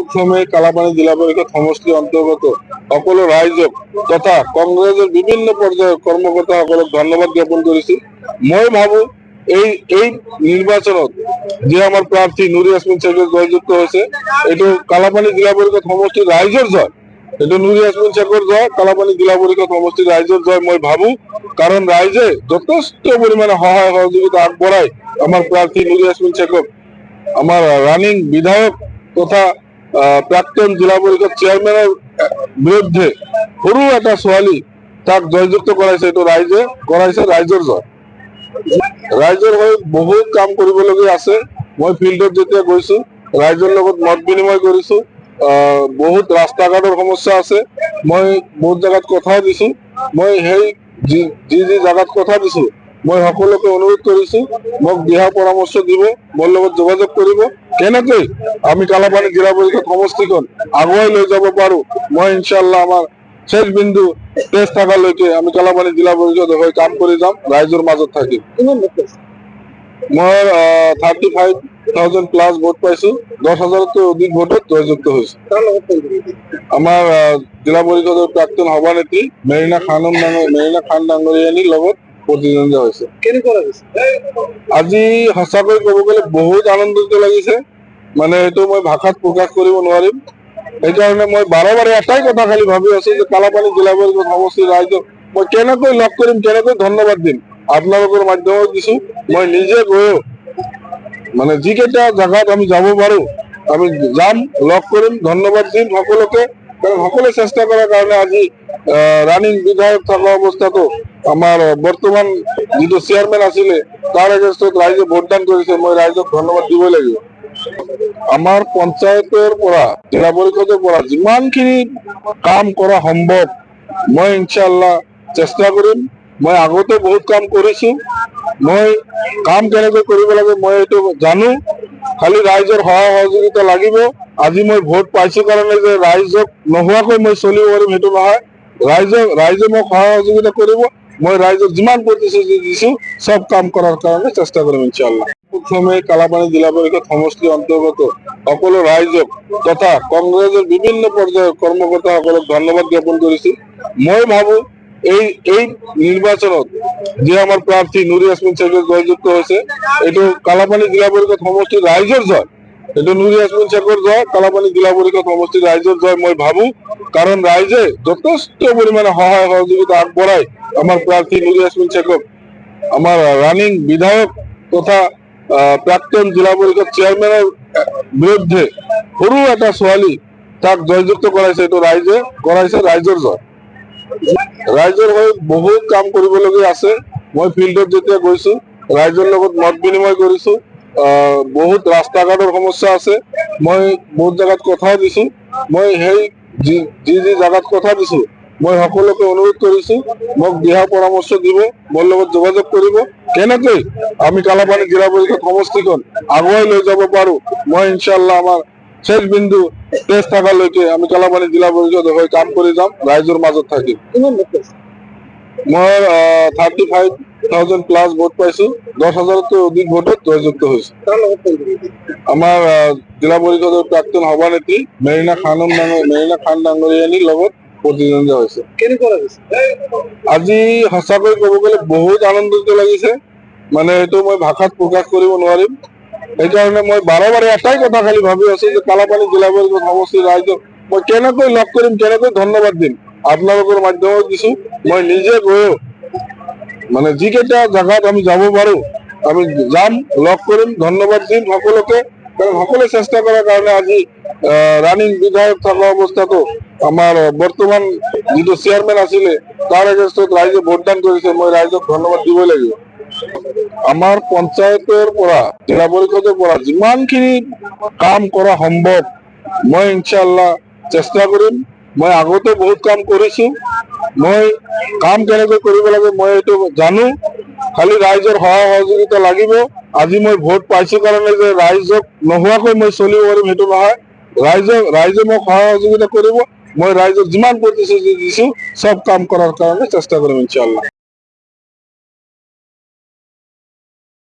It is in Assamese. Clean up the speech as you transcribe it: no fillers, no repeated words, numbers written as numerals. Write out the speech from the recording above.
প্ৰথমে কালাপানী জিলা পৰিষদ সমষ্টিৰ অন্তৰ্গত সকলো ৰাইজক তথা কংগ্ৰেছৰ বিভিন্ন পৰ্যায়ৰ কৰ্মকৰ্তাসকলক ধন্যবাদ জ্ঞাপন কৰিছো। মই ভাবো এই নিৰ্বাচনত যে আমাৰ প্ৰাৰ্থী নুৰি ইয়াছমিন শেখৰ জয়যুক্ত হৈছে, এইটো কালাপানী জিলা পৰিষদ সমষ্টিৰ ৰাইজৰ জয়। এইটো নুৰি ইয়াছমিন শেখৰ জয়, কালাপানী জিলা পৰিষদ সমষ্টিৰ ৰাইজৰ জয় মই ভাবো। কাৰণ ৰাইজে যথেষ্ট পৰিমাণে সহায় সহযোগিতা আগবঢ়াই আমাৰ প্ৰাৰ্থী নুৰি ইয়াছমিন শেখক আমাৰ ৰানিং বিধায়ক তথা প্ৰাক্তন জিলা পৰিষদ চেয়াৰম্যানেৰ বিৰুদ্ধে সৰু এটা ছোৱালী তাক জয়যুক্ত কৰাইছে। এইটো ৰাইজে কৰাইছে, ৰাইজৰ জয়। ৰাইজৰ হৈ বহুত কাম কৰিবলগীয়া আছে। মই ফিল্ডত যেতিয়া গৈছো ৰাইজৰ লগত মত বিনিময় কৰিছো। বহুত ৰাস্তা ঘাটৰ সমস্যা আছে, মই বহুত জায়গাত কথাও দিছো। মই সেই যি জায়গাত কথা দিছো মই সকলোকে অনুৰোধ কৰিছো মোক দিহা পৰামৰ্শ দিব, মোৰ লগত যোগাযোগ কৰিব, কেনেকৈ আমি কালাপানী জিলা পৰিষদ সমষ্টিখন আগুৱাই লৈ যাব পাৰো। মই ইনশাআল্লাহ আমাৰ শেষ বিন্দু তেজ থাকালৈকে আমি কালাপানী জিলা পৰিষদৰ হৈ কাম কৰি যাম, ৰাইজৰ মাজত থাকিম। মই 35,000 প্লাস ভোট পাইছো, 10,000তকৈ অধিক ভোটত জয়যুক্ত হৈছো। আমাৰ জিলা পৰিষদৰ প্ৰাক্তন সভানেত্ৰী মেৰিনা খান ডাঙৰীয়ানীৰ লগত প্ৰতিদ্বন্দ্বিতা হৈছে। আজি সঁচাকৈ ক'ব গ'লে বহুত আনন্দিত লাগিছে, মানে এইটো মই ভাষাত প্ৰকাশ কৰিব নোৱাৰিম। সেইকাৰণে মই বাৰে এটাই কথা খালি ভাবি আছো যে কালাপানী জিলা পৰিষদ সমষ্টিৰ ৰাইজক মই কেনেকৈ লগ কৰিম, কেনেকৈ ধন্যবাদ দিম, আপোনালোকৰ মাধ্যমত দিছো। মই নিজে গৈও মানে যিকেইটা জায়গাত আমি যাব পাৰো আমি যাম, লগ কৰিম, ধন্যবাদ দিম সকলোকে। কারণ সকলে চেষ্টা করার কারণে আজি রানিং বিধায়ক থাকা অবস্থাতো আমার বর্তমান যিটো চেয়ারম্যান আছিলে তার এগেইনষ্টত রাইজে ভোটদান করেছে, মই রাইজক ধন্যবাদ দিবই লাগিব। আমার পঞ্চায়তের পৰা জিলা পৰিষদেৰ পৰা যিমানখিনি কাম কৰা সম্ভব মই ইনশাআল্লাহ চেষ্টা কৰিম। মই আগতে বহুত কাম কৰিছো, মই কাম কেনেকৈ কৰিব লাগে মই এইটো জানো, খালি ৰাইজৰ সহায় সহযোগিতা লাগিব। আজি মই ভোট পাইছো কাৰণে যে ৰাইজক নোহোৱাকৈ মই চলিব পাৰিম সেইটো নহয়। ৰাইজে মোক সহায় সহযোগিতা কৰিব, মই ৰাইজক যিমান প্ৰতিশ্ৰুতি দিছো সব কাম কৰাৰ কাৰণে চেষ্টা কৰিম ইনশাআল্লাহ। প্রথমে কালাপানী জিলা পরিষদ সমষ্টির অন্তর্গত সকলো রাইজক তথা কংগ্রেসের বিভিন্ন পর্যায়ের কর্মকর্তাসকলক ধন্যবাদ জ্ঞাপন করেছি। মই ভাবো এই নির্বাচনত যে আমার প্রার্থী নুরি ইয়াছমিন শেখর জয়যুক্ত হয়েছে, এইটো কালাপানী জিলা পরিষদ সমষ্টির রাইজর জয়। এইটো নুরি ইয়াছমিন শেখর জয়, কালাপানী জিলা পরিষদ সমষ্টির রাইজর জয় মই ভাবো। কারণ রাইজে যথেষ্ট পরিমাণে সহায় সহযোগিতা আগবঢ়াই আমার প্রার্থী নুরি ইয়াছমিন শেখক আমার রানিং বিধায়ক তথা প্রাক্তন জিলা পরিষদ চেয়ারম্যানের বিরুদ্ধে সৰু এটা ছোৱালী তাক জয়যুক্ত কৰাইছে। এইটো ৰাইজে কৰাইছে, ৰাইজৰ জয়। ৰাইজৰ হৈ বহুত কাম কৰিবলগীয়া আছে। মই ফিল্ডত যেতিয়া গৈছো ৰাইজৰ লগত মত বিনিময় কৰিছো। বহুত ৰাস্তা ঘাটৰ সমস্যা আছে, মই বহুত জায়গাত কথাও দিছো। মই সেই যি জায়গাত কথা দিছো মই সকলোকে অনুৰোধ কৰিছো মোক দিহা পৰামৰ্শ দিব, মোৰ লগত যোগাযোগ কৰিব, কেনেকৈ আমি কালাপানী জিলা পৰিষদ সমষ্টিখন আগুৱাই লৈ যাব পাৰো। মই ইনশাআল্লাহ আমাৰ শেষ বিন্দু তেজ থাকালৈকে আমি কালাপানী জিলা পৰিষদৰ হৈ কাম কৰি যাম, ৰাইজৰ মাজত থাকিম। মই 35,000 প্লাস ভোট পাইছো, 10,000তকৈ অধিক ভোটত জয়যুক্ত হৈছো। আমাৰ জিলা পৰিষদৰ প্ৰাক্তন সভানেত্ৰী মেৰিনা খান ডাঙৰীয়ানীৰ লগত প্ৰতিদ্বন্দ্বিতা হৈছে। আজি সঁচাকৈ ক'ব গ'লে বহুত আনন্দিত লাগিছে, মানে এইটো মই ভাষাত প্ৰকাশ কৰিব নোৱাৰিম। সেইকাৰণে মই বাৰে এটাই কথা খালি ভাবি আছো যে কালাপানী জিলা পৰিষদ সমষ্টিৰ ৰাইজক মই কেনেকৈ লগ কৰিম, কেনেকৈ ধন্যবাদ দিম, আপোনালোকৰ মাধ্যমত দিছো। মই নিজে গৈও মানে যিকেইটা জায়গাত আমি যাব পাৰো আমি যাম, লগ কৰিম, ধন্যবাদ দিম সকলোকে। কারণ সকলে চেষ্টা করার কারণে আজি রানিং বিধায়ক থাকা অবস্থাতো আমার বর্তমান যিটো চেয়ারম্যান আছিলে তার এগেইনষ্টত রাইজে ভোটদান করেছে, মই রাইজক ধন্যবাদ দিবই লাগিব। আমার পঞ্চায়তের পৰা জিলা পৰিষদেৰ পৰা যিমানখিনি কাম কৰা সম্ভব মই ইনশাআল্লাহ চেষ্টা কৰিম। মই আগতে বহুত কাম কৰিছো, মই কাম কেনেকৈ কৰিব লাগে মই এইটো জানো, খালি ৰাইজৰ সহায় সহযোগিতা লাগিব। আজি মই ভোট পাইছো কাৰণে যে ৰাইজক নোহোৱাকৈ মই চলিব পাৰিম সেইটো নহয়। ৰাইজে মোক সহায় সহযোগিতা কৰিব, মই ৰাইজক যিমান প্ৰতিশ্ৰুতি দিছো সব কাম কৰাৰ কাৰণে চেষ্টা কৰিম ইনশাআল্লাহ।